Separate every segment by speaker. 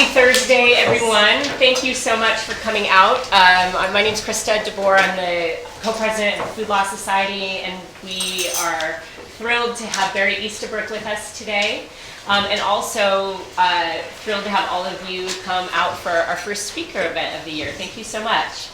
Speaker 1: Happy Thursday, everyone. Thank you so much for coming out. My name is Krista DeBoer. I'm the co-president of the Food Law Society, and we are thrilled to have Barry Estabrook with us today. And also thrilled to have all of you come out for our first speaker event of the year. Thank you so much.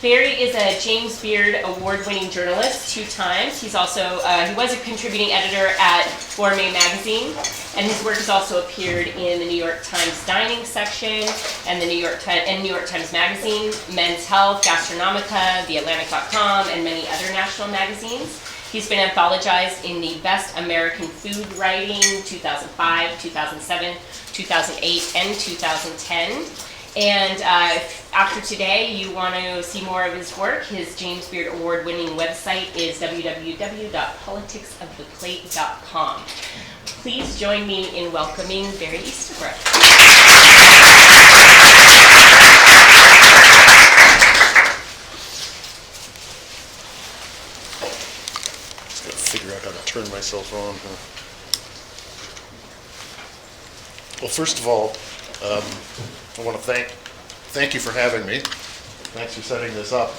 Speaker 1: Barry is a James Beard award-winning journalist 2 times. He's also, he was a contributing editor at Gourmet magazine, and his work has also appeared in the New York Times dining section and the New York Times magazine, Men's Health, Gastronomica, TheAtlantic.com, and many other national magazines. He's been anthologized in the Best American Food Writing 2005, 2007, 2008, and 2010. And after today, you want to see more of his work, his James Beard award-winning website is www.politicsoftheplate.com. Please join me in welcoming Barry Estabrook.
Speaker 2: Just gotta figure out how to turn myself on. Well, first of all, I want to thank you for having me. Thanks for setting this up,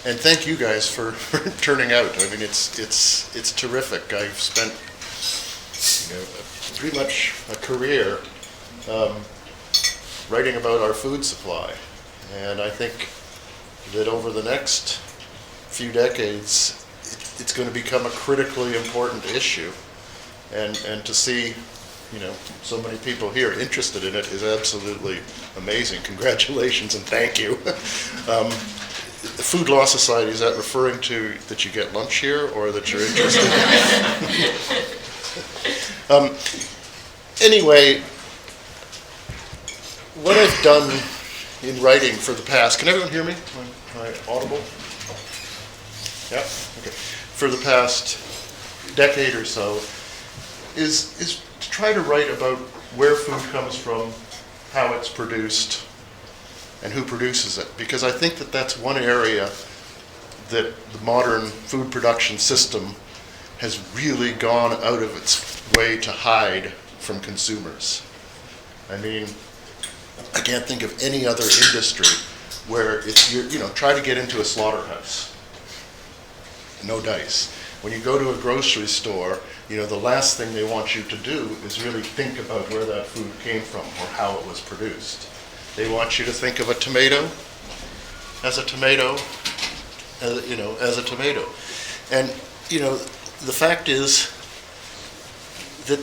Speaker 2: and thank you guys for turning out. I mean, it's terrific. I've spent pretty much a career writing about our food supply, and I think that over the next few decades, it's going to become a critically important issue, and to see so many people here interested in it is absolutely amazing. Congratulations and thank you. The Food Law Society, is that referring to that you get lunch here or that you're interested in? Anyway, what I've done in writing for the past, can everyone hear me? Am I audible? Yeah? Okay. For the past decade or so is to try to write about where food comes from, how it's produced, and who produces it. Because I think that that's one area that the modern food production system has really gone out of its way to hide from consumers. I mean, I can't think of any other industry where it's, try to get into a slaughterhouse. No dice. When you go to a grocery store, the last thing they want you to do is really think about where that food came from or how it was produced. They want you to think of a tomato as a tomato, as a tomato. And, the fact is that,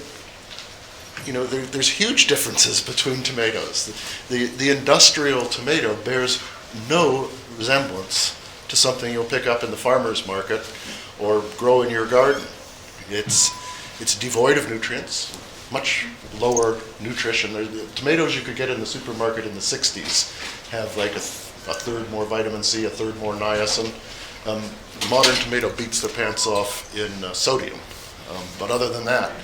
Speaker 2: there's huge differences between tomatoes. The industrial tomato bears no resemblance to something you'll pick up in the farmer's market or grow in your garden. It's devoid of nutrients, much lower nutrition. The tomatoes you could get in the supermarket in the 60s have like a third more vitamin C, a third more niacin. The modern tomato beats their pants off in sodium, but other than that.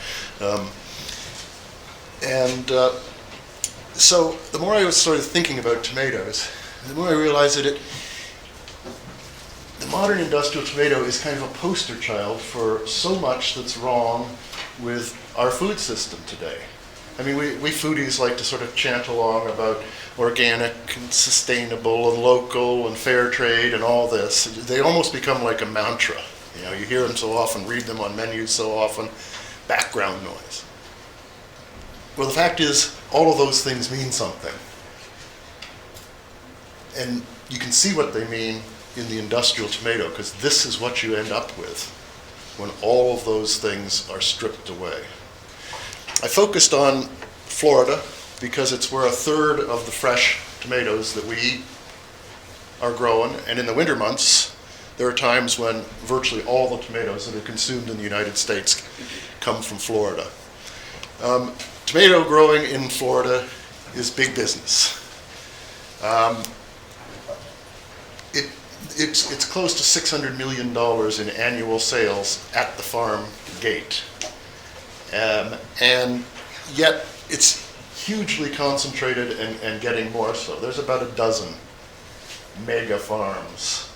Speaker 2: So the more I was sort of thinking about tomatoes, the more I realized that the modern industrial tomato is kind of a poster child for so much that's wrong with our food system today. I mean, we foodies like to sort of chant along about organic and sustainable and local and fair trade and all this. They almost become like a mantra. You hear them so often, read them on menus so often, background noise. Well, the fact is, all of those things mean something. And you can see what they mean in the industrial tomato, because this is what you end up with when all of those things are stripped away. I focused on Florida because it's where a third of the fresh tomatoes that we eat are grown, and in the winter months, there are times when virtually all the tomatoes that are consumed in the United States come from Florida. Tomato growing in Florida is big business. It's close to $600 million in annual sales at the farm gate. And yet it's hugely concentrated and getting more so. There's about a dozen mega farms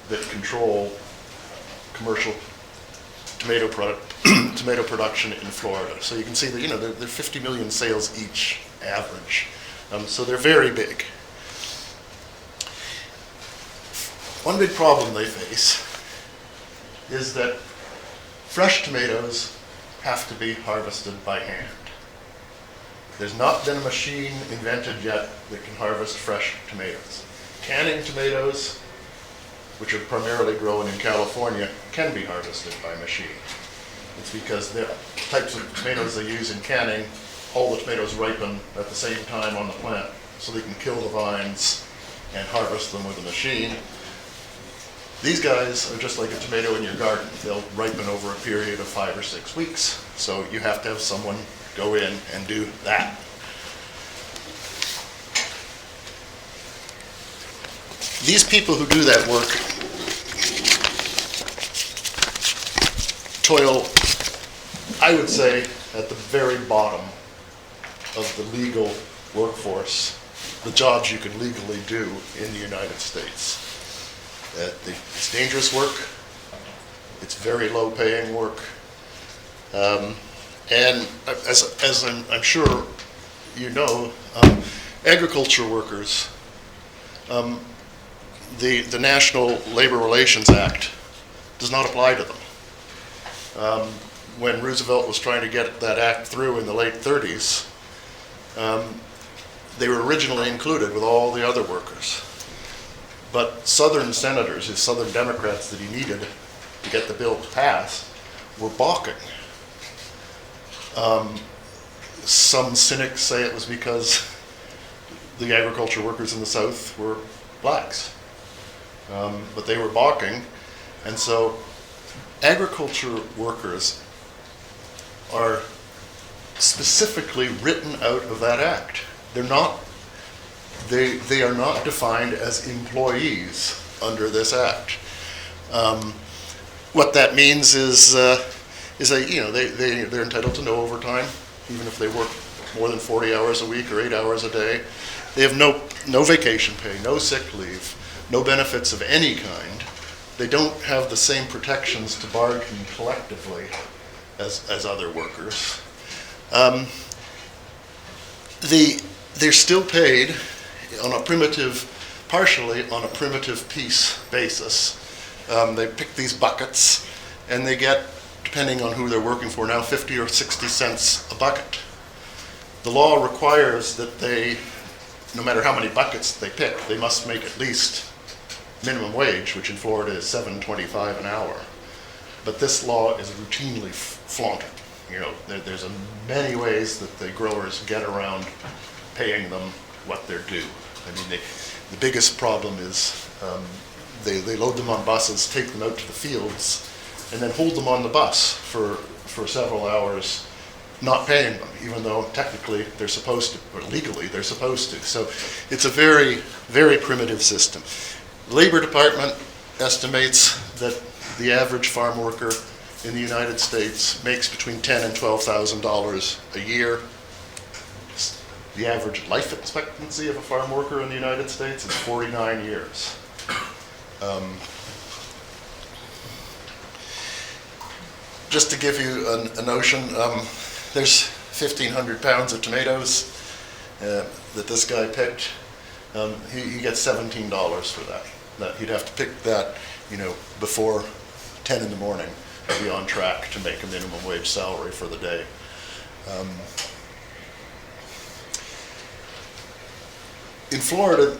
Speaker 2: that control commercial tomato tomato production in Florida. So you can see that, you know, they're 50 million sales each average. So they're very big. One big problem they face is that fresh tomatoes have to be harvested by hand. There's not been a machine invented yet that can harvest fresh tomatoes. Canning tomatoes, which are primarily grown in California, can be harvested by machine. It's because the types of tomatoes they use in canning, all the tomatoes ripen at the same time on the plant, so they can kill the vines and harvest them with a machine. These guys are just like a tomato in your garden. They'll ripen over a period of 5 or 6 weeks. So you have to have someone go in and do that. These people who do that work toil, I would say, at the very bottom of the legal workforce, the jobs you can legally do in the United States. It's dangerous work, it's very low paying work, and as I'm sure you know, agriculture workers, the National Labor Relations Act does not apply to them. When Roosevelt was trying to get that act through in the late 30s, they were originally included with all the other workers. But Southern senators, the Southern Democrats that he needed to get the bill passed, were balking. Some cynics say it was because the agriculture workers in the South were blacks. But they were balking, and so agriculture workers are specifically written out of that act. They are not defined as employees under this act. What that means is that, you know, they're entitled to no overtime, even if they work more than 40 hours a week or 8 hours a day. They have no vacation pay, no sick leave, no benefits of any kind. They don't have the same protections to bargain collectively as other workers. They're still paid partially on a primitive piece basis. They pick these buckets, and they get, depending on who they're working for now, 50 or 60 cents a bucket. The law requires that they, no matter how many buckets they pick, they must make at least minimum wage, which in Florida is $7.25 an hour. But this law is routinely flaunted. You know, there's many ways that the growers get around paying them what they're due. I mean, the biggest problem is they load them on buses, take them out to the fields, and then hold them on the bus for several hours, not paying them, even though technically they're supposed to, or legally they're supposed to. So it's a very, very primitive system. The Labor Department estimates that the average farm worker in the United States makes between $10,000 and $12,000 a year. The average life expectancy of a farm worker in the United States is 49 years. Just to give you a notion, there's 1,500 pounds of tomatoes that this guy picked. He gets $17 for that. He'd have to pick that, you know, before 10 in the morning to be on track to make a minimum wage salary for the day. In Florida,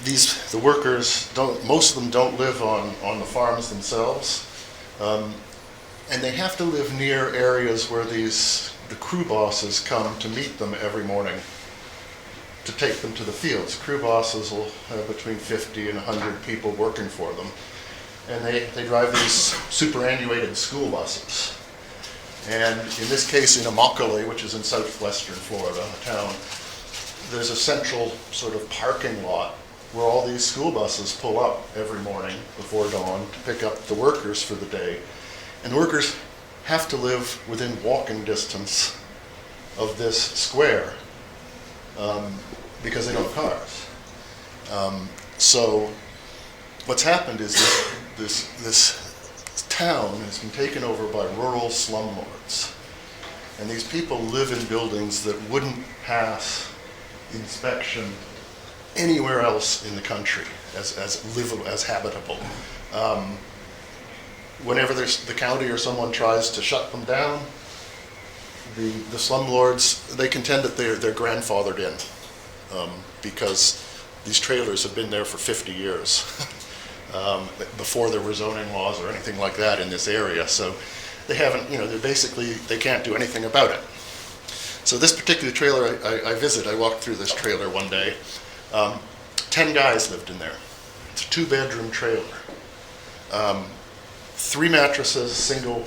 Speaker 2: the workers most of them don't live on the farms themselves, and they have to live near areas where the crew bosses come to meet them every morning to take them to the fields. Crew bosses will have between 50 and 100 people working for them, and they drive these superannuated school buses. And in this case, in Immokalee, which is in southwestern Florida, a town, there's a central sort of parking lot where all these school buses pull up every morning before dawn to pick up the workers for the day. And the workers have to live within walking distance of this square because they don't have cars. So what's happened is this town has been taken over by rural slumlords. And these people live in buildings that wouldn't pass inspection anywhere else in the country as livable, as habitable. Whenever the county or someone tries to shut them down, the slumlords, they contend that they're grandfathered in because these trailers have been there for 50 years before there were zoning laws or anything like that in this area. So they haven't, they can't do anything about it. So this particular trailer I walked through this trailer one day. 10 guys lived in there. It's a 2-bedroom trailer. 3 mattresses, single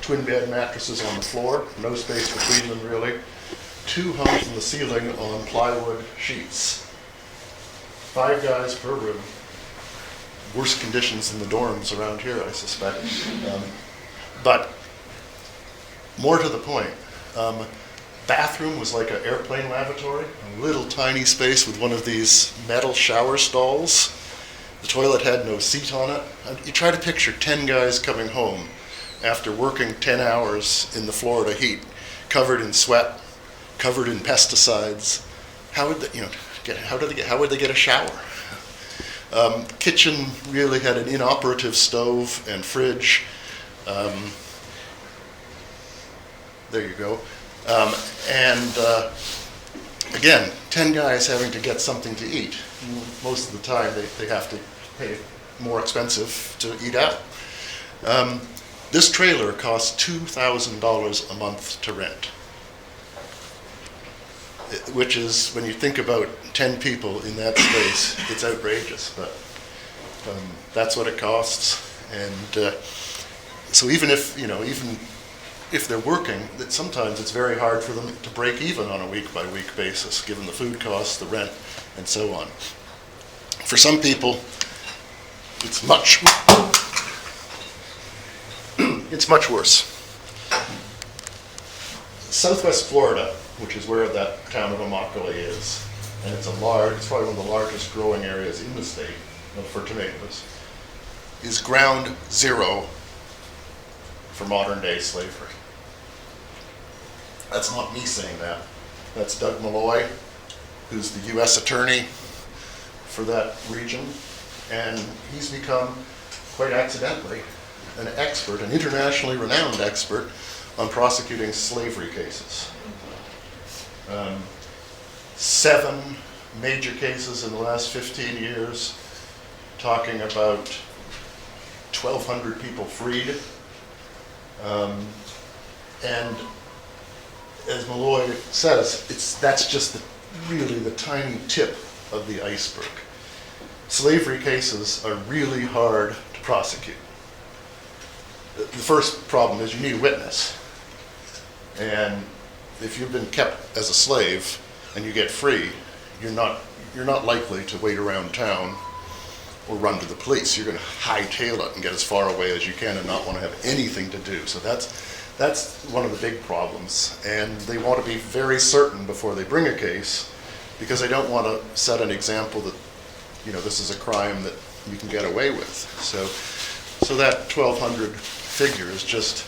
Speaker 2: twin bed mattresses on the floor, no space between them really. 2 hung from the ceiling on plywood sheets. 5 guys per room. Worse conditions than the dorms around here, I suspect. But more to the point, bathroom was like an airplane lavatory, a little tiny space with one of these metal shower stalls. The toilet had no seat on it. You try to picture 10 guys coming home after working 10 hours in the Florida heat, covered in sweat, covered in pesticides. How would they get a shower? Kitchen really had an inoperative stove and fridge. There you go. Again, 10 guys having to get something to eat. Most of the time they have to pay more expensive to eat out. This trailer costs $2,000 a month to rent, which is, when you think about 10 people in that space, it's outrageous, but that's what it costs. And so even if they're working, that sometimes it's very hard for them to break even on a week-by-week basis, given the food costs, the rent, and so on. For some people, it's much worse. Southwest Florida, which is where that town of Immokalee is, and it's probably one of the largest growing areas in the state for tomatoes, is ground zero for modern day slavery. That's not me saying that. That's Doug Malloy, who's the U.S. attorney for that region, and he's become, quite accidentally, an internationally renowned expert on prosecuting slavery cases. 7 major cases in the last 15 years, talking about 1,200 people freed. And as Malloy says, that's just really the tiny tip of the iceberg. Slavery cases are really hard to prosecute. The first problem is you need a witness. And if you've been kept as a slave and you get free, you're not likely to wait around town or run to the police. You're going to hightail it and get as far away as you can and not want to have anything to do. So that's one of the big problems. And they want to be very certain before they bring a case, because they don't want to set an example that, this is a crime that you can get away with. So that 1,200 figure is just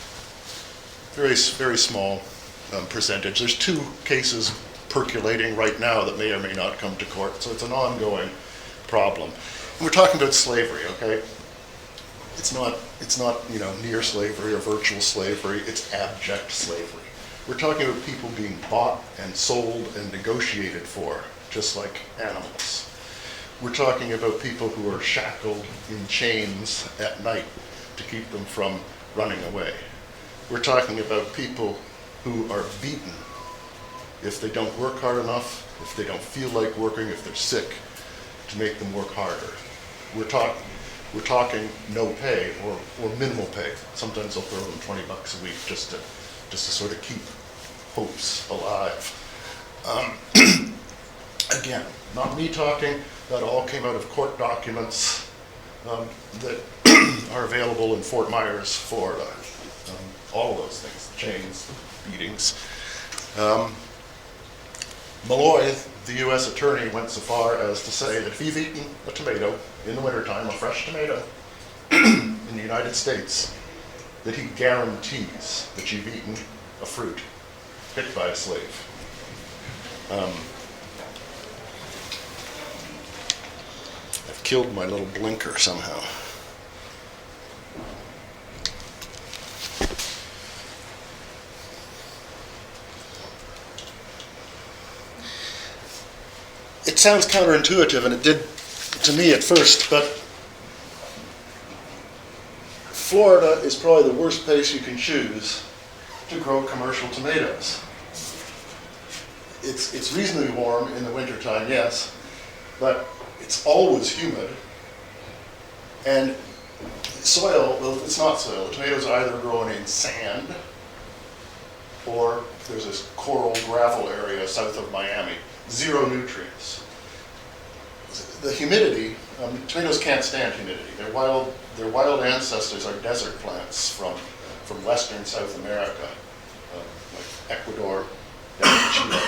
Speaker 2: very, very small percentage. There's 2 cases percolating right now that may or may not come to court, so it's an ongoing problem. And we're talking about slavery, okay? It's not near slavery or virtual slavery, it's abject slavery. We're talking about people being bought and sold and negotiated for, just like animals. We're talking about people who are shackled in chains at night to keep them from running away. We're talking about people who are beaten if they don't work hard enough, if they don't feel like working, if they're sick, to make them work harder. We're talking no pay or minimal pay. Sometimes they'll throw them $20 a week just to sort of keep hopes alive. Again, not me talking. That all came out of court documents that are available in Fort Myers, Florida. All of those things, the chains, the beatings. Malloy, the U.S. attorney, went so far as to say that if you've eaten a tomato in the wintertime, a fresh tomato, in the United States, that he guarantees that you've eaten a fruit picked by a slave. I've killed my little blinker somehow. It sounds counterintuitive, and it did to me at first, but Florida is probably the worst place you can choose to grow commercial tomatoes. It's reasonably warm in the wintertime, yes, but it's always humid. And soil, well, it's not soil. The tomatoes are either growing in sand, or there's this coral gravel area south of Miami. Zero nutrients. The humidity, tomatoes can't stand humidity. Their wild ancestors are desert plants from western South America, like Ecuador, down to Chile.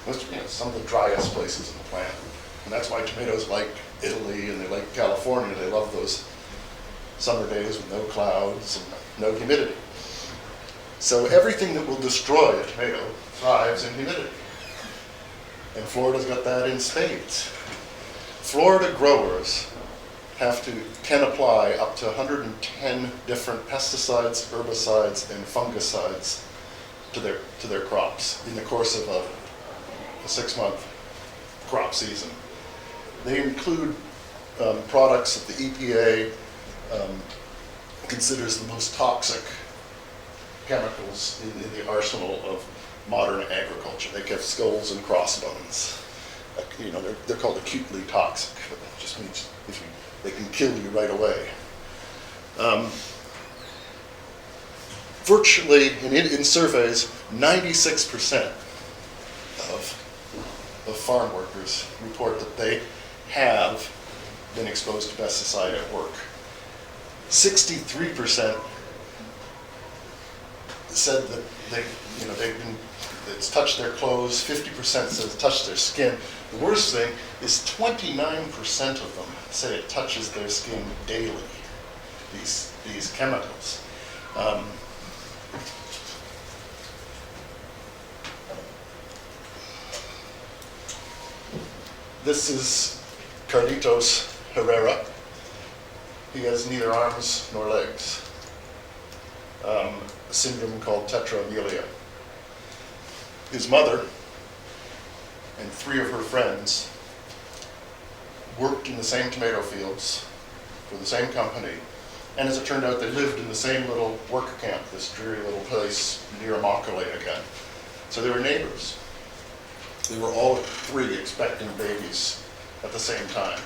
Speaker 2: Those are, some of the driest places in the planet. And that's why tomatoes like Italy and they like California. They love those summer days with no clouds and no humidity. So everything that will destroy a tomato thrives in humidity. And Florida's got that in spades. Florida growers can apply up to 110 different pesticides, herbicides, and fungicides to their crops in the course of a 6-month crop season. They include products that the EPA considers the most toxic chemicals in the arsenal of modern agriculture. They give skulls and crossbones. They're called acutely toxic, but it just means they can kill you right away. Virtually, in surveys, 96% of farm workers report that they have been exposed to pesticide at work. 63% said that it's touched their clothes. 50% says it's touched their skin. The worst thing is 29% of them say it touches their skin daily, these chemicals. This is Carlitos Herrera. He has neither arms nor legs. A syndrome called Tetra Julia. His mother and 3 of her friends worked in the same tomato fields for the same company, and as it turned out, they lived in the same little worker camp, this dreary little place near Immokalee again. So they were neighbors. They were all 3 expecting babies at the same time.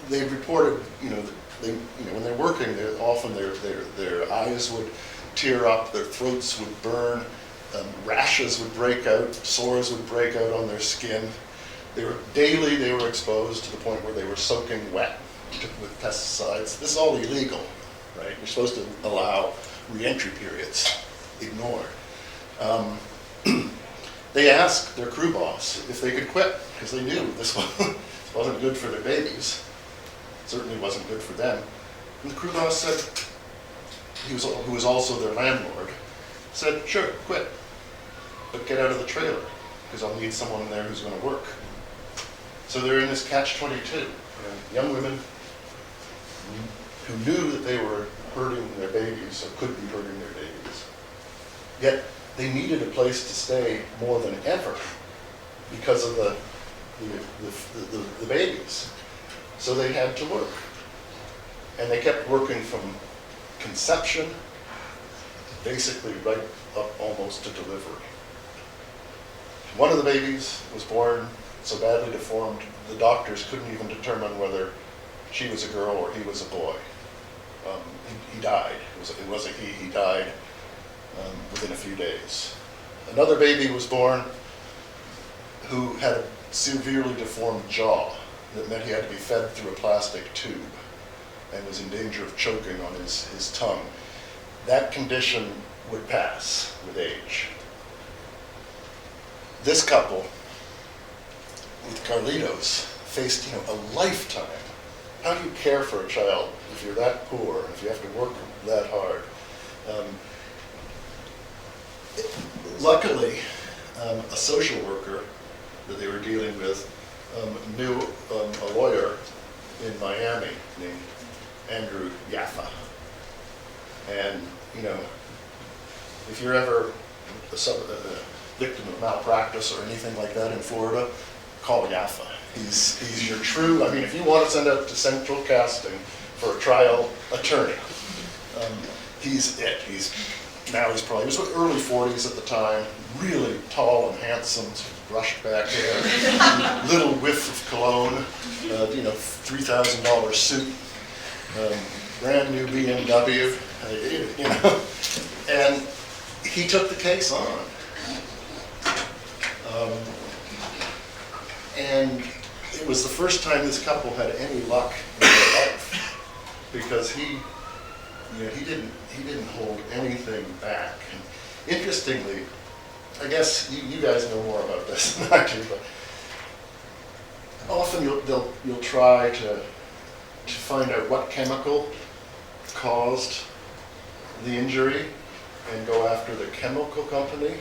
Speaker 2: They reported, when they're working, often their eyes would tear up, their throats would burn, rashes would break out, sores would break out on their skin. They were exposed to the point where they were soaking wet with pesticides. This is all illegal, right? You're supposed to allow re-entry periods. Ignored. They asked their crew boss if they could quit, because they knew this wasn't good for their babies. Certainly wasn't good for them. And the crew boss said, who was also their landlord, said, sure, quit, but get out of the trailer, because I'll need someone there who's going to work. So they're in this catch-22. Young women who knew that they were hurting their babies, or could be hurting their babies, yet they needed a place to stay more than ever because of the babies. So they had to work. And they kept working from conception, basically right up almost to delivery. One of the babies was born so badly deformed, the doctors couldn't even determine whether she was a girl or he was a boy. He died. It was a he. He died within a few days. Another baby was born who had a severely deformed jaw. That meant he had to be fed through a plastic tube and was in danger of choking on his tongue. That condition would pass with age. This couple with Carlitos faced a lifetime how do you care for a child if you're that poor, if you have to work that hard? Luckily, a social worker that they were dealing with knew a lawyer in Miami named Andrew Yaffa. And, you know, if you're ever a victim of malpractice or anything like that in Florida, call Yaffa. He's your true, I mean, if you want to send out to central casting for a trial attorney, he's it. He's probably, he was early 40s at the time, really tall and handsome, brushed back hair, little whiff of cologne, you know, $3,000 suit, brand new BMW, you know, and he took the case on. And it was the first time this couple had any luck in their life, because he didn't hold anything back. And interestingly, I guess you guys know more about this than I do, but often you'll try to find out what chemical caused the injury and go after the chemical company.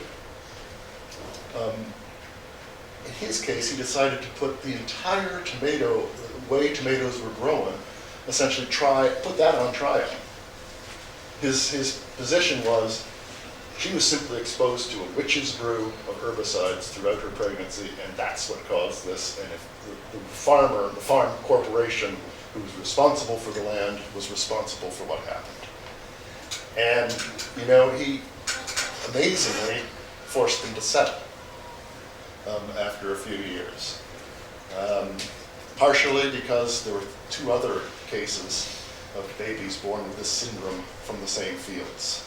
Speaker 2: In his case, he decided to put the entire tomato, the way tomatoes were growing, essentially put that on trial. His position was, she was simply exposed to a witch's brew of herbicides throughout her pregnancy, and that's what caused this. And if the farm corporation who was responsible for the land was responsible for what happened. And, you know, he amazingly forced them to settle after a few years. Partially because there were 2 other cases of babies born with this syndrome from the same fields.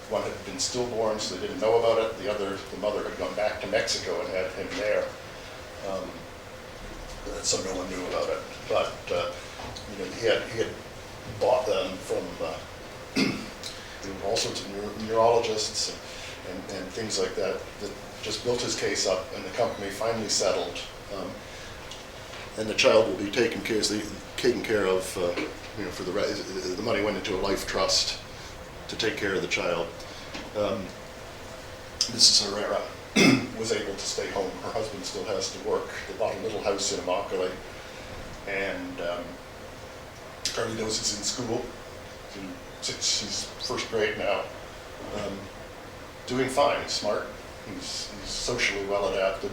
Speaker 2: One had been stillborn, so they didn't know about it. The mother had gone back to Mexico and had him there. So no one knew about it. But you know, he had bought them from all sorts of neurologists and things like that just built his case up, and the company finally settled. And the child will be taken care of, you know, for the money went into a life trust to take care of the child. Mrs. Herrera was able to stay home. Her husband still has to work. They bought a little house in Immokalee, and Carlitos is in school. He's first grade now. Doing fine. He's smart. He's socially well adapted.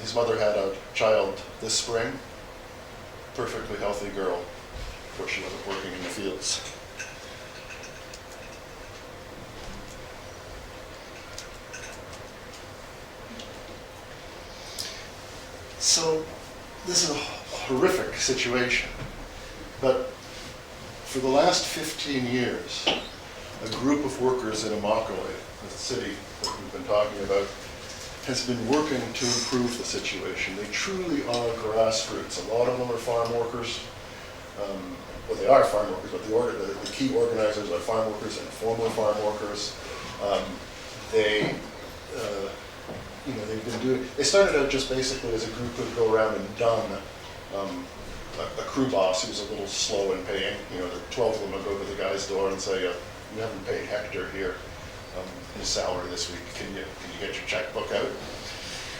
Speaker 2: His mother had a child this spring, perfectly healthy girl. Of course, she wasn't working in the fields. So this is a horrific situation, but for the last 15 years, a group of workers in Immokalee, the city that we've been talking about, has been working to improve the situation. They truly are grassroots. A lot of them are farm workers. Well, they are farm workers, but the key organizers are farm workers and former farm workers. You know, they started out just basically as a group who would go around and dun a crew boss who's a little slow in paying. You know, the 12 of them would go to the guy's door and say, "You haven't paid Hector here his salary this week. Can you get your checkbook out?"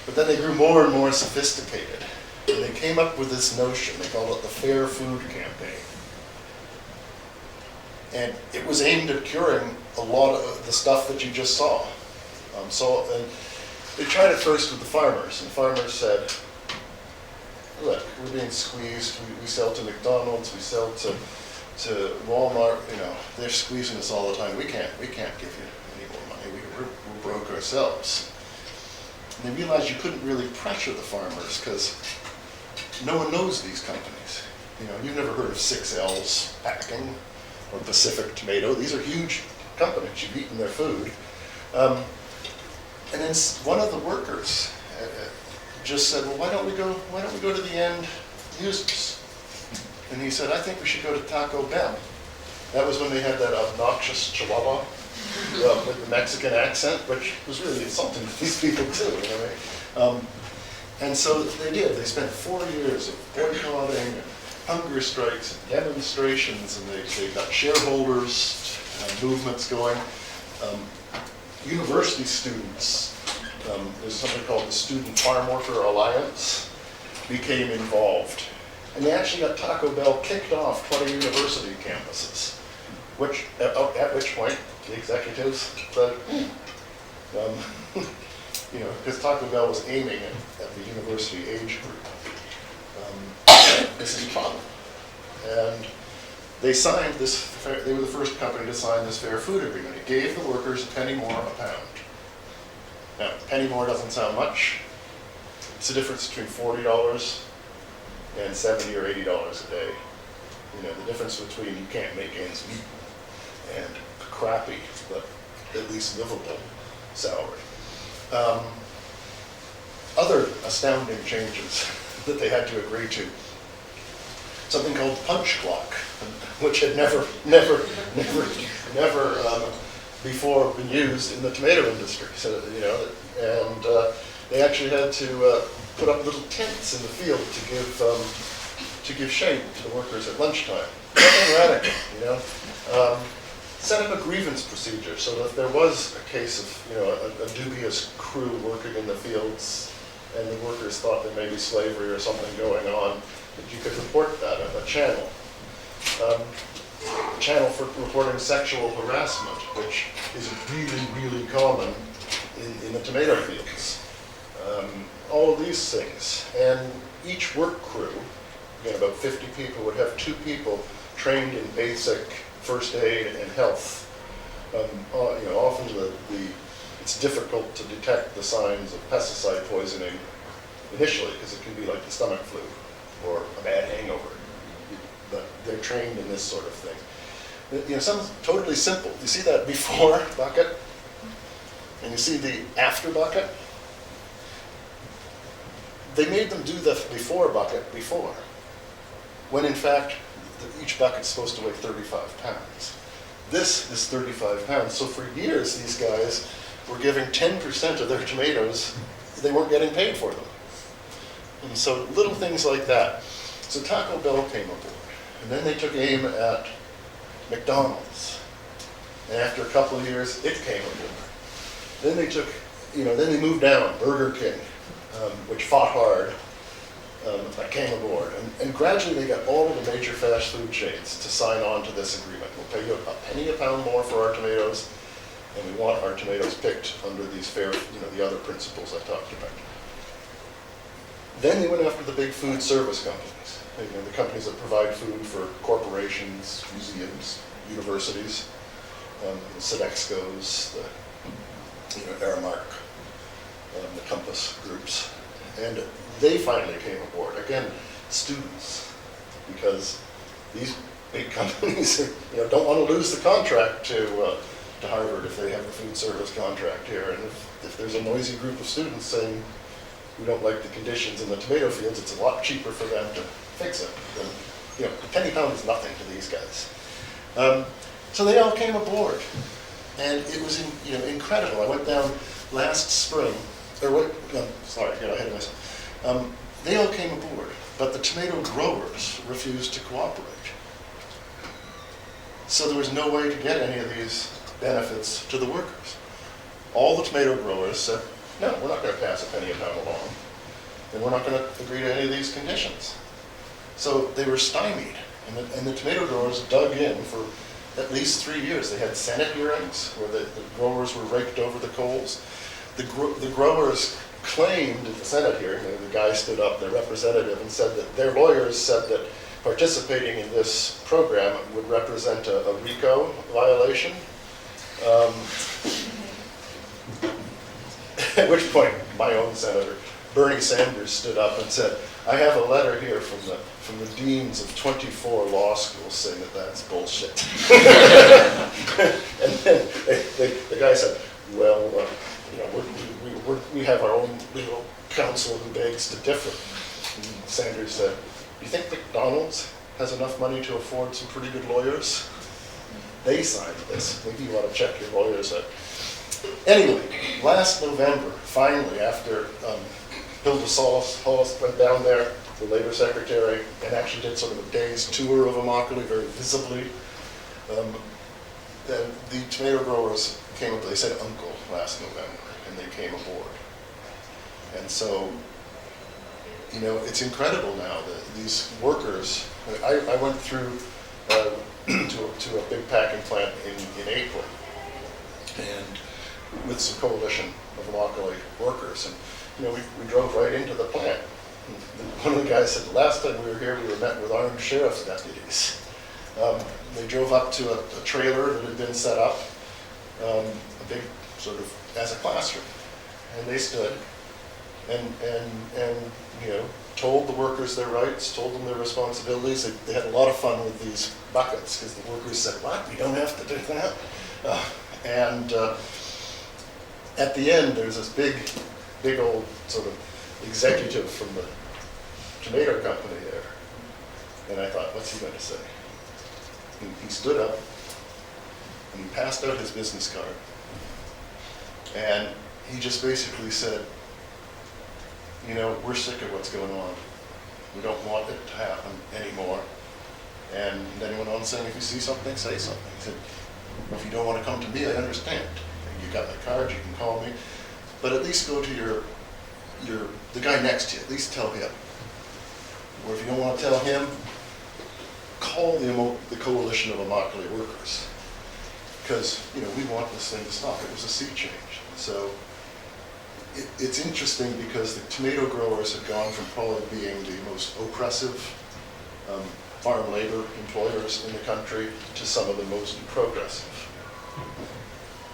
Speaker 2: But then they grew more and more sophisticated, and they came up with this notion. They called it the Fair Food Campaign, and it was aimed at curing a lot of the stuff that you just saw. And they tried it first with the farmers, and the farmers said, "Look, we're being squeezed. We sell to McDonald's, we sell to Walmart. You know, they're squeezing us all the time. We can't give you any more money. We're broke ourselves." And they realized you couldn't really pressure the farmers because no one knows these companies. You know, you've never heard of 6L's Packing or Pacific Tomato. These are huge companies. You've eaten their food. And then one of the workers just said, "Well, why don't we go to the end users?" And he said, "I think we should go to Taco Bell." That was when they had that obnoxious Chihuahua with the Mexican accent, which was really insulting to these people too. You know what I mean? And so they did. They spent 4 years of boycotting hunger strikes and demonstrations, and they've got shareholders, movements going. University students, there's something called the Student Farm Worker Alliance, became involved. And they actually got Taco Bell kicked off 20 university campuses, at which point the executives said, because Taco Bell was aiming at the university age group. This is a problem. And they signed this, they were the first company to sign this fair food agreement. It gave the workers a penny more a pound. Now, a penny more doesn't sound much. It's the difference between $40 and $70 or $80 a day. The difference between you can't make ends meet and a crappy, but at least livable salary. Other astounding changes that they had to agree to. Something called punch clock, which had never before been used in the tomato industry. So, and they actually had to put up little tents in the field to give shade to the workers at lunchtime. Nothing radical, Set up a grievance procedure so that if there was a case of, a dubious crew working in the fields and the workers thought there may be slavery or something going on, that you could report that on a channel. Channel for reporting sexual harassment, which is really, really common in the tomato fields. All of these things. And each work crew, again, about 50 people, would have 2 people trained in basic first aid and health. Often it's difficult to detect the signs of pesticide poisoning initially, because it can be like the stomach flu or a bad hangover. But they're trained in this sort of thing. Something totally simple. You see that before bucket? And you see the after bucket? They made them do the before bucket before, when in fact, each bucket's supposed to weigh 35 pounds. This is 35 pounds. So for years, these guys were giving 10% of their tomatoes, they weren't getting paid for them. And so little things like that. So Taco Bell came aboard, and then they took aim at McDonald's. And after a couple of years, it came aboard. Then they took, then they moved down, Burger King, which fought hard, that came aboard. And gradually they got all of the major fast food chains to sign on to this agreement. We'll pay you a penny a pound more for our tomatoes, and we want our tomatoes picked under these fair, the other principles I talked about. Then they went after the big food service companies, the companies that provide food for corporations, museums, universities, the Sodexco's, the Aramark, the Compass groups. And they finally came aboard. Again, students, because these big companies don't want to lose the contract to Harvard if they have a food service contract here. And if there's a noisy group of students saying, we don't like the conditions in the tomato fields, it's a lot cheaper for them to fix it. Then, a penny pound is nothing to these guys. So they all came aboard, and it was incredible. I went down last spring, or what? No, sorry, I got ahead of myself. They all came aboard, but the tomato growers refused to cooperate. So there was no way to get any of these benefits to the workers. All the tomato growers said, no, we're not going to pass a penny a pound along, and we're not going to agree to any of these conditions. So they were stymied, and the tomato growers dug in for at least 3 years. They had Senate hearings where the growers were raked over the coals. The growers claimed at the Senate hearing, the guy stood up, their representative, and said that their lawyers said that participating in this program would represent a RICO violation. At which point, my own senator, Bernie Sanders, stood up and said, I have a letter here from the deans of 24 law schools saying that that's bullshit. And then the guy said, well, we have our own legal counsel who begs to differ. And Sanders said, do you think McDonald's has enough money to afford some pretty good lawyers? They signed this. Maybe you want to check your lawyers out. Anyway, last November, finally, after Hilda Salas went down there the labor secretary, and actually did sort of a day's tour of Immokalee very visibly. Then the tomato growers came up, they said uncle last November, and they came aboard. And so, you know, it's incredible now that these workers, I went through to a big packing plant in April, and with some coalition of Immokalee workers, and you know, we drove right into the plant. One of the guys said, the last time we were here, we were met with armed sheriff's deputies. They drove up to a trailer that had been set up, a big sort of, as a classroom. And they stood and you know, told the workers their rights, told them their responsibilities. They had a lot of fun with these buckets because the workers said, what, we don't have to do that? At the end, there's this big old sort of executive from the tomato company there. And I thought, what's he going to say? He stood up and he passed out his business card. And he just basically said, you know, we're sick of what's going on. We don't want it to happen anymore. And then he went on saying, if you see something, say something. He said, if you don't want to come to me, I understand. You got my card, you can call me. But at least go to the guy next to you, at least tell him. Or if you don't want to tell him, call the coalition of Immokalee workers. Because, you know, we want this thing to stop. It was a sea change. So it's interesting because the tomato growers have gone from probably being the most oppressive farm labor employers in the country to some of the most progressive.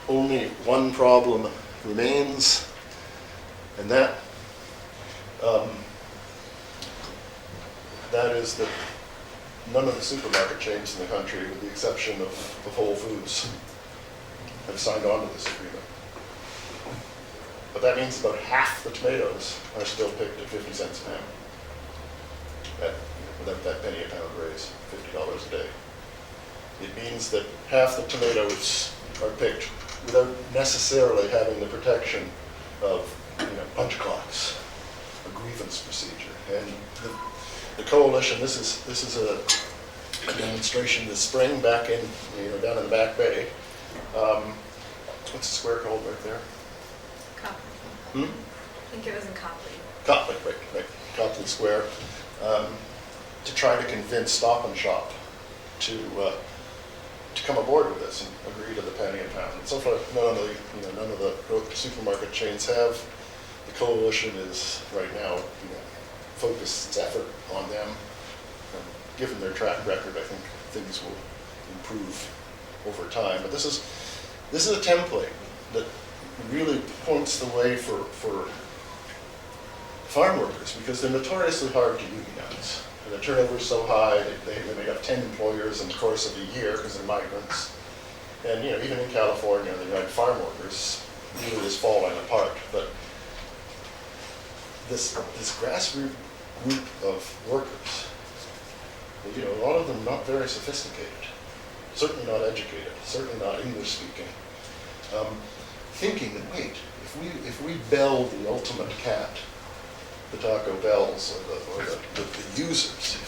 Speaker 2: Only one problem remains, and that is that none of the supermarket chains in the country, with the exception of Whole Foods, have signed on to this agreement. But that means about half the tomatoes are still picked at 50 cents a pound. Without that penny a pound raise, $50 a day. It means that half the tomatoes are picked without necessarily having the protection of, you know, punch clocks, a grievance procedure. And the coalition, this is a demonstration this spring back in, you know, down in the Back Bay. What's the square called right there?
Speaker 3: Copley. I think it was in Copley.
Speaker 2: Copley, right, Copley Square, to try to convince Stop and Shop to come aboard with this and agree to the penny a pound. And so far, none of the supermarket chains have. The coalition is right now, you know, focused its effort on them. And given their track record, I think things will improve over time. But this is a template that really points the way for farm workers, because they're notoriously hard to unionize. And the turnover is so high, they may have 10 employers in the course of a year because they're migrants. And, you know, even in California, the United Farm Workers really is falling apart. But this grassroots group of workers, you know, a lot of them not very sophisticated, certainly not educated, certainly not English speaking, thinking that, wait, if we bell the ultimate cat, the Taco Bells or the users,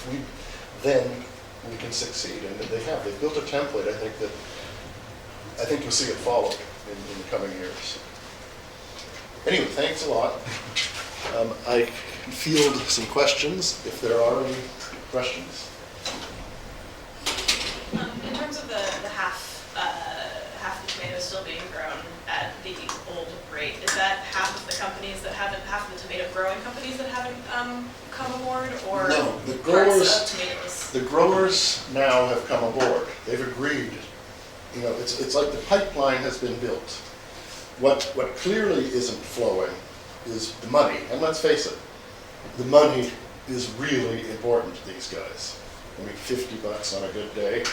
Speaker 2: then we can succeed. And they've built a template, I think you'll see it followed in the coming years. Anyway, thanks a lot. I can field some questions if there are any questions.
Speaker 4: In terms of the half the tomatoes still being grown at the old rate, is that half of the companies that haven't, half of the tomato growing companies that haven't come aboard, or
Speaker 2: no, the
Speaker 4: parts of tomatoes?
Speaker 2: The growers now have come aboard. They've agreed. You know, it's like the pipeline has been built. What clearly isn't flowing is the money, and let's face it, the money is really important to these guys. I mean, $50 on a good day,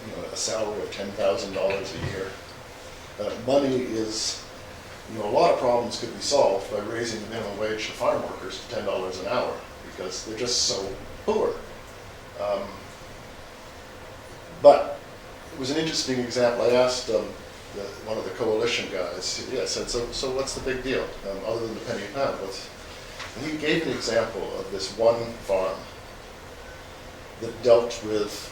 Speaker 2: you know, a salary of $10,000 a year. Money is, you know, a lot of problems could be solved by raising the minimum wage to farm workers to $10 an hour because they're just so poor. But it was an interesting example. I asked one of the coalition guys, I said, so what's the big deal, other than the penny a pound? And he gave an example of this one farm that dealt with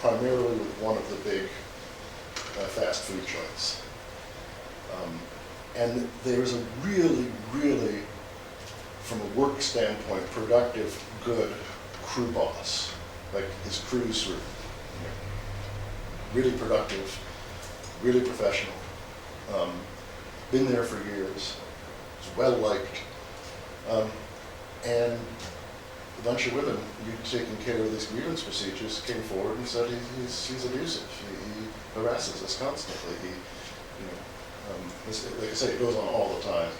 Speaker 2: primarily with one of the big fast food joints. And there was a really, really, from a work standpoint, productive, good crew boss. Like his crews were really productive, really professional, been there for years, was well liked, and a bunch of women taking care of these grievance procedures came forward and said he's abusive. He harasses us constantly. Like I say, it goes on all the time.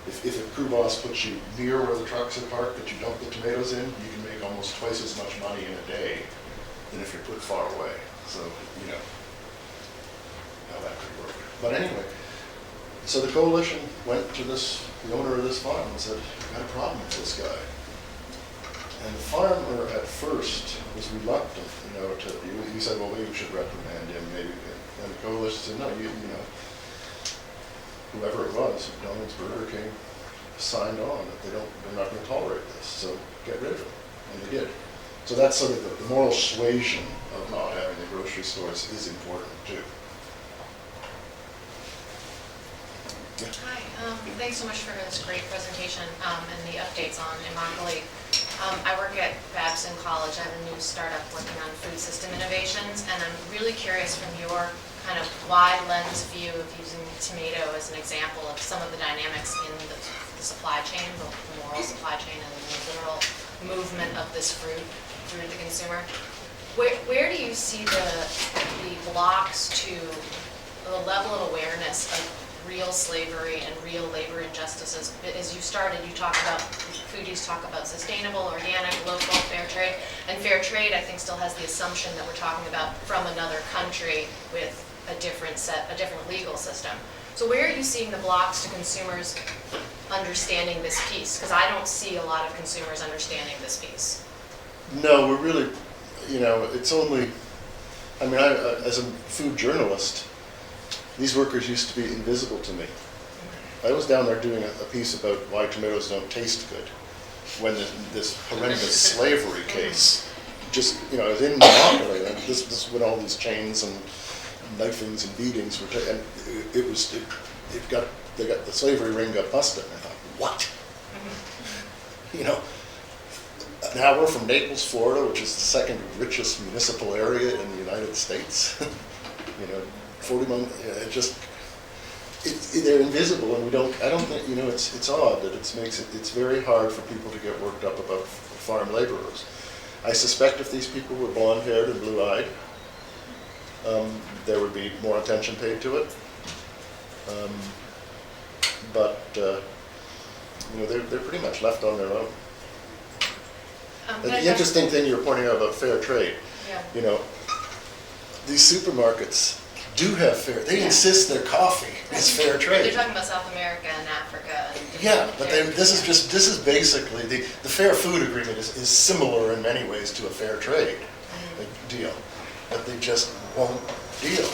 Speaker 2: If a crew boss puts you near where the trucks are parked that you dump the tomatoes in, you can make almost twice as much money in a day than if you're put far away. So, how that could work. But anyway, so the coalition went to the owner of this farm and said, "We've got a problem with this guy." And the farmer at first was reluctant, he said, "Well, maybe we should reprimand him, maybe." And the coalition said, "No, whoever it was, McDonald's, Burger King, signed on that they're not going to tolerate this, so get rid of him." And they did. So that's sort of the moral suasion of not having the grocery stores is important too. Yeah.
Speaker 5: Hi, thanks so much for this great presentation and the updates on Immokalee. I work at Babson College. I have a new startup working on food system innovations, and I'm really curious from your kind of wide lens view of using tomato as an example of some of the dynamics in the supply chain, the moral supply chain and the literal movement of this fruit through the consumer. Where do you see the blocks to the level of awareness of real slavery and real labor injustices? As you started, you talked about, foodies talk about sustainable, organic, local, fair trade. And fair trade, I think, still has the assumption that we're talking about from another country with a different legal system. So where are you seeing the blocks to consumers understanding this piece? Because I don't see a lot of consumers understanding this piece.
Speaker 2: No, we're really, it's only, as a food journalist, these workers used to be invisible to me. I was down there doing a piece about why tomatoes don't taste good when this horrendous slavery case just, I was in Monopoly, and this was when all these chains and knifings and beatings were taken. They got the slavery ring got busted. And I thought, what? An hour from Naples, Florida, which is the second richest municipal area in the United States. 40 months, they're invisible, and I don't think, it's odd that it's very hard for people to get worked up about farm laborers. I suspect if these people were blonde-haired and blue-eyed, there would be more attention paid to it. But they're pretty much left on their own. The interesting thing you were pointing out about fair trade, these supermarkets do have they insist their coffee is fair trade.
Speaker 5: They're talking about South America and Africa.
Speaker 2: But this is basically, the Fair Food Agreement is similar in many ways to a fair trade deal, but they just won't deal.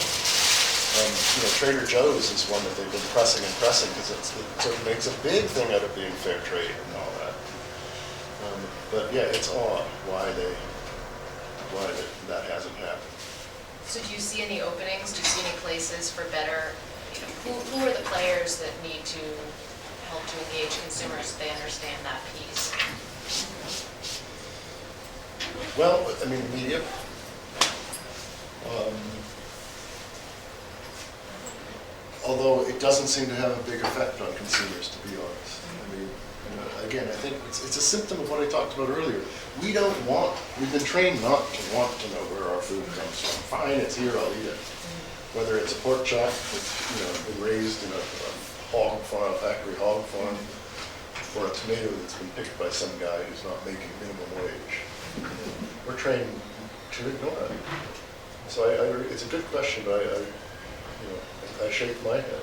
Speaker 2: Trader Joe's is one that they've been pressing because it sort of makes a big thing out of being fair trade and all that. But yeah, it's odd why that hasn't happened.
Speaker 5: So do you see any openings? Do you see any places for better, who are the players that need to help to engage consumers so they understand that piece?
Speaker 2: Well, media. Although it doesn't seem to have a big effect on consumers, to be honest. Again, I think it's a symptom of what I talked about earlier. We've been trained not to want to know where our food comes from. Fine, it's here, I'll eat it. Whether it's a pork chop that's been raised in a hog farm, factory hog farm, or a tomato that's been picked by some guy who's not making minimum wage. We're trained to ignore it. So it's a good question, but I shake my head.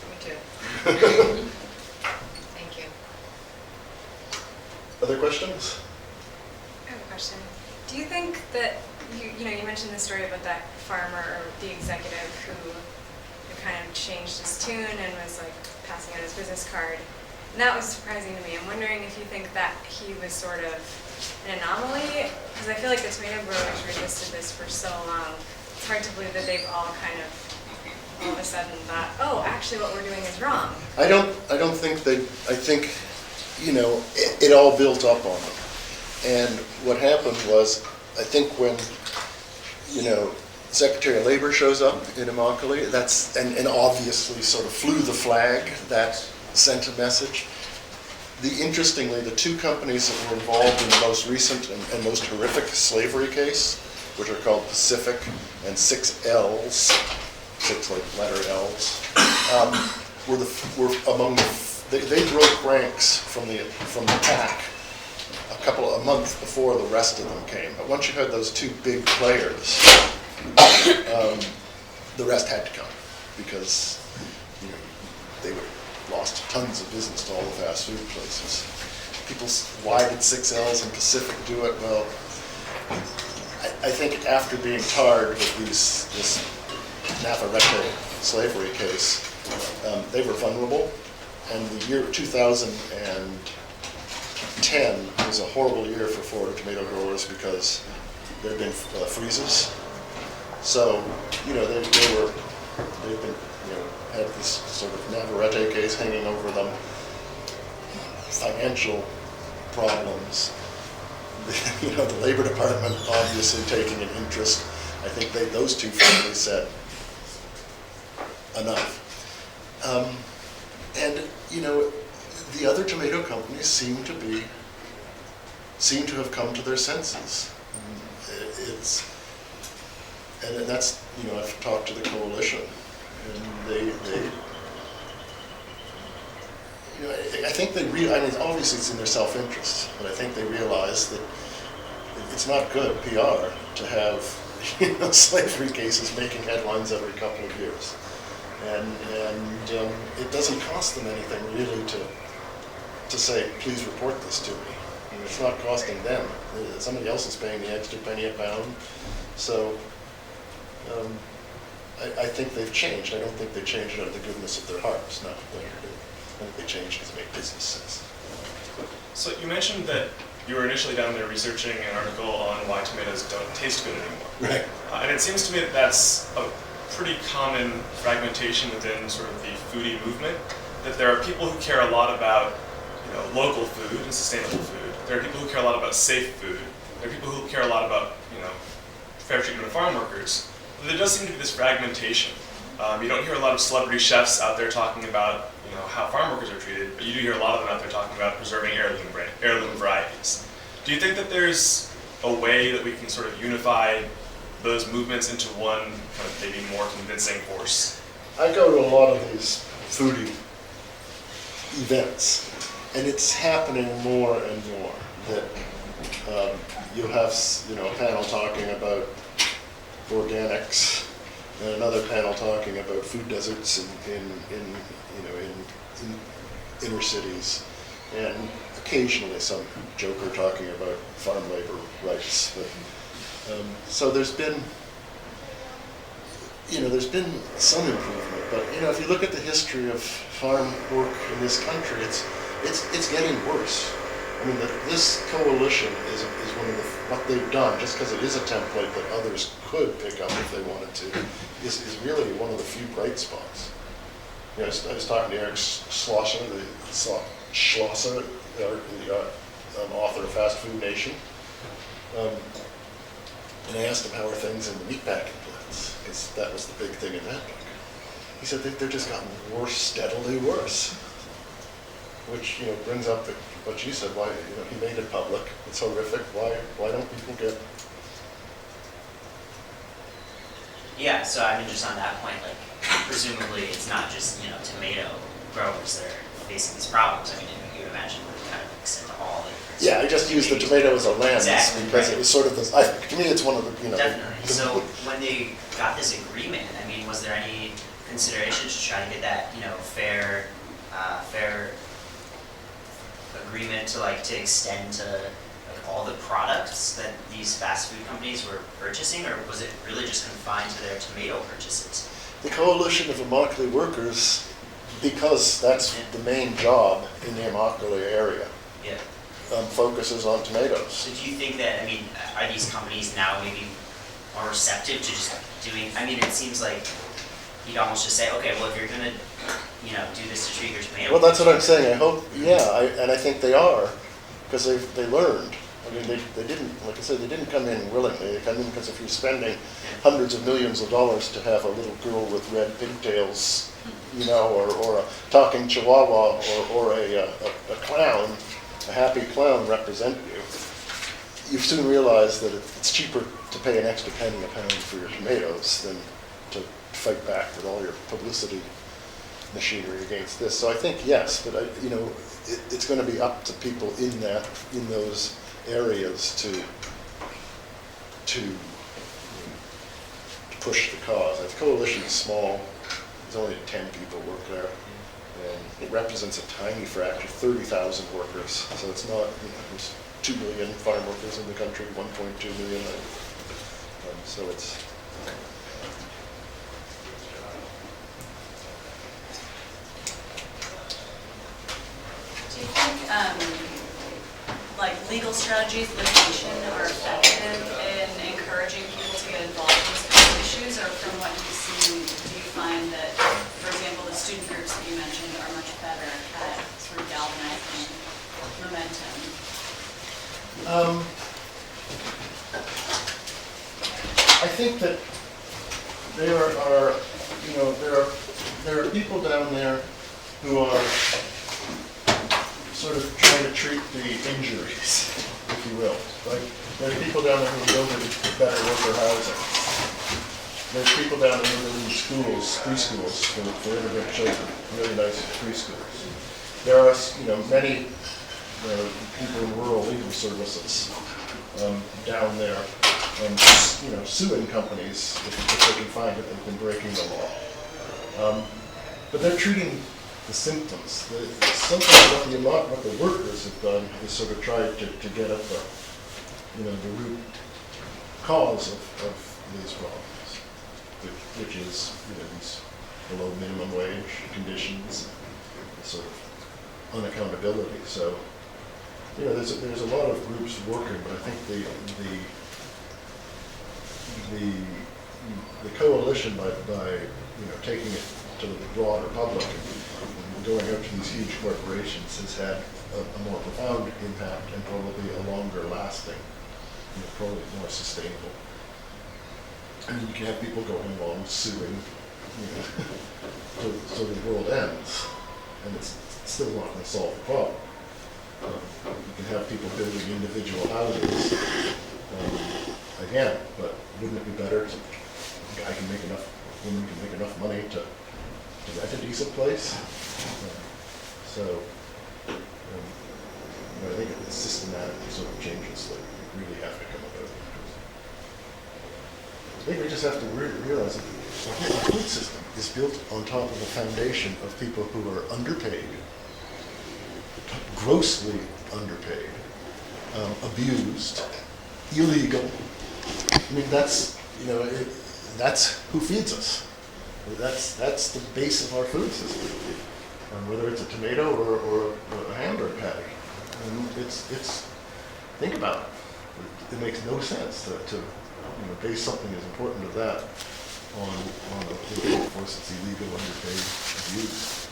Speaker 5: Me too. Thank you.
Speaker 2: Other questions?
Speaker 3: I have a question. Do you think that, you mentioned the story about that farmer or the executive who kind of changed his tune and was like passing out his business card. And that was surprising to me. I'm wondering if you think that he was sort of an anomaly, because I feel like the tomato growers resisted this for so long. It's hard to believe that they've all kind of all of a sudden thought, oh, actually what we're doing is wrong.
Speaker 2: I don't think I think, it all built up on them. And what happened was, I think when, Secretary of Labor shows up in Immokalee, and obviously sort of flew the flag, that sent a message. Interestingly, the two companies that were involved in the most recent and most horrific slavery case, which are called Pacific and 6Ls, 6 like letter L's, were among they broke ranks from the pack a month before the rest of them came. But once you had those two big players, the rest had to come because they would lost tons of business to all the fast food places. Why did 6Ls and Pacific do it? Well, I think after being tarred with this Navarrete slavery case, they were vulnerable, and the year 2010 was a horrible year for Florida tomato growers because there had been freezes. So, they've been, had this sort of Navarrete case hanging over them, financial problems, the Labor Department obviously taking an interest. I think those two families said, enough. And, the other tomato companies seem to have come to their senses. And that's, I've talked to the coalition, and I think they realize, obviously it's in their self-interest, but I think they realize that it's not good PR to have, slavery cases making headlines every couple of years. And it doesn't cost them anything really to say, please report this to me. It's not costing them. Somebody else is paying the extra penny a pound. So I think they've changed. I don't think they changed out of the goodness of their hearts. No, I think they changed because they make business sense.
Speaker 6: So you mentioned that you were initially down there researching an article on why tomatoes don't taste good anymore.
Speaker 2: Right.
Speaker 6: And it seems to me that that's a pretty common fragmentation within sort of the foodie movement, that there are people who care a lot about local food and sustainable food. There are people who care a lot about safe food. There are people who care a lot about fair treatment of farm workers. But there does seem to be this fragmentation. You don't hear a lot of celebrity chefs out there talking about how farm workers are treated, but you do hear a lot of them out there talking about preserving heirloom varieties. Do you think that there's a way that we can sort of unify those movements into one kind of maybe more convincing force?
Speaker 2: I go to a lot of these foodie events, and it's happening more and more that you'll have a panel talking about organics, and another panel talking about food deserts in inner cities, and occasionally some joker talking about farm labor rights. But so there's been some improvement. But if you look at the history of farm work in this country, it's getting worse. I mean, this coalition is one of what they've done, just because it is a template that others could pick up if they wanted to, is really one of the few bright spots. I was talking to Eric Schlosser, the author of Fast Food Nation, and I asked him how are things in the meatpacking plants, because that was the big thing in that book. He said they've just gotten worse, steadily worse, which brings up what you said. Why he made it public? It's horrific. Why don't people get?
Speaker 7: Yeah. So I mean, just on that point, like presumably it's not just tomato growers that are facing these problems. I mean, you would imagine it would kind of extend to all the different.
Speaker 2: Yeah, I just used the tomato as a lens because it was sort of this. To me, it's one of the
Speaker 7: Definitely. So when they got this agreement, I mean, was there any consideration to try to get that fair agreement to extend to all the products that these fast food companies were purchasing, or was it really just confined to their tomato purchases?
Speaker 2: The coalition of Immokalee workers because that's the main job in the Immokalee area,
Speaker 7: Yeah.
Speaker 2: focuses on tomatoes.
Speaker 7: So do you think that, I mean, are these companies now maybe more receptive to just doing, I mean, it seems like you'd almost just say, okay, well, if you're gonna, do this to treat your tomato.
Speaker 2: Well, that's what I'm saying. I hope, and I think they are, because they learned. I mean, they didn't, like I said, they didn't come in willingly. They come in because if you're spending hundreds of millions of dollars to have a little girl with red pigtails, or a talking chihuahua, or a clown, a happy clown represent you, you soon realize that it's cheaper to pay an extra penny a pound for your tomatoes than to fight back with all your publicity machinery against this. So I think yes, but it's going to be up to people in those areas to push the cause. The coalition is small. There's only 10 people work there, and it represents a tiny fraction, 30,000 workers. So it's not, there's 2 million farm workers in the country, 1.2 million. So it's.
Speaker 8: Do you think legal strategies, litigation are effective in encouraging people to get involved in these kind of issues, or from what you've seen, do you find that, for example, the student groups that you mentioned are much better at sort of galvanizing momentum?
Speaker 2: I think that there are people down there who are sort of trying to treat the injuries, if you will. Like, there are people down there who are building better worker housing. There's people down there who are building schools, preschools for immigrant children, really nice preschools. There are, many people in rural legal services down there, suing companies if they can find that they've been breaking the law. But they're treating the symptoms. Something what the workers have done is sort of tried to get at the root cause of these problems, which is these below minimum wage conditions, sort of unaccountability. So there's a lot of groups working, but I think the coalition by taking it to the broader public and going out to these huge corporations has had a more profound impact and probably a longer lasting, probably more sustainable. I mean, you can have people going along suing, so the world ends, and it's still not going to solve the problem. You can have people building individual houses, again, but wouldn't it be better to a guy can make enough, woman can make enough money to rent a decent place? So I think it's systematic sort of changes that really have to come about. I think we just have to realize that the food system is built on top of a foundation of people who are underpaid, grossly underpaid, abused, illegal. I mean, that's that's who feeds us. That's the base of our food system. Whether it's a tomato or a hamburger patty, it's think about it. It makes no sense to base something as important as that on a political force that's illegal, underpaid, abused.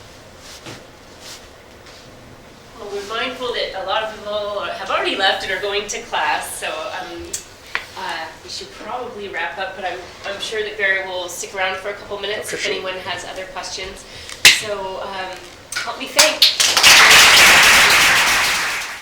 Speaker 1: Well, we're mindful that a lot of people have already left and are going to class, so we should probably wrap up, but I'm sure that Barry will stick around for a couple minutes if anyone has other questions. So help me thank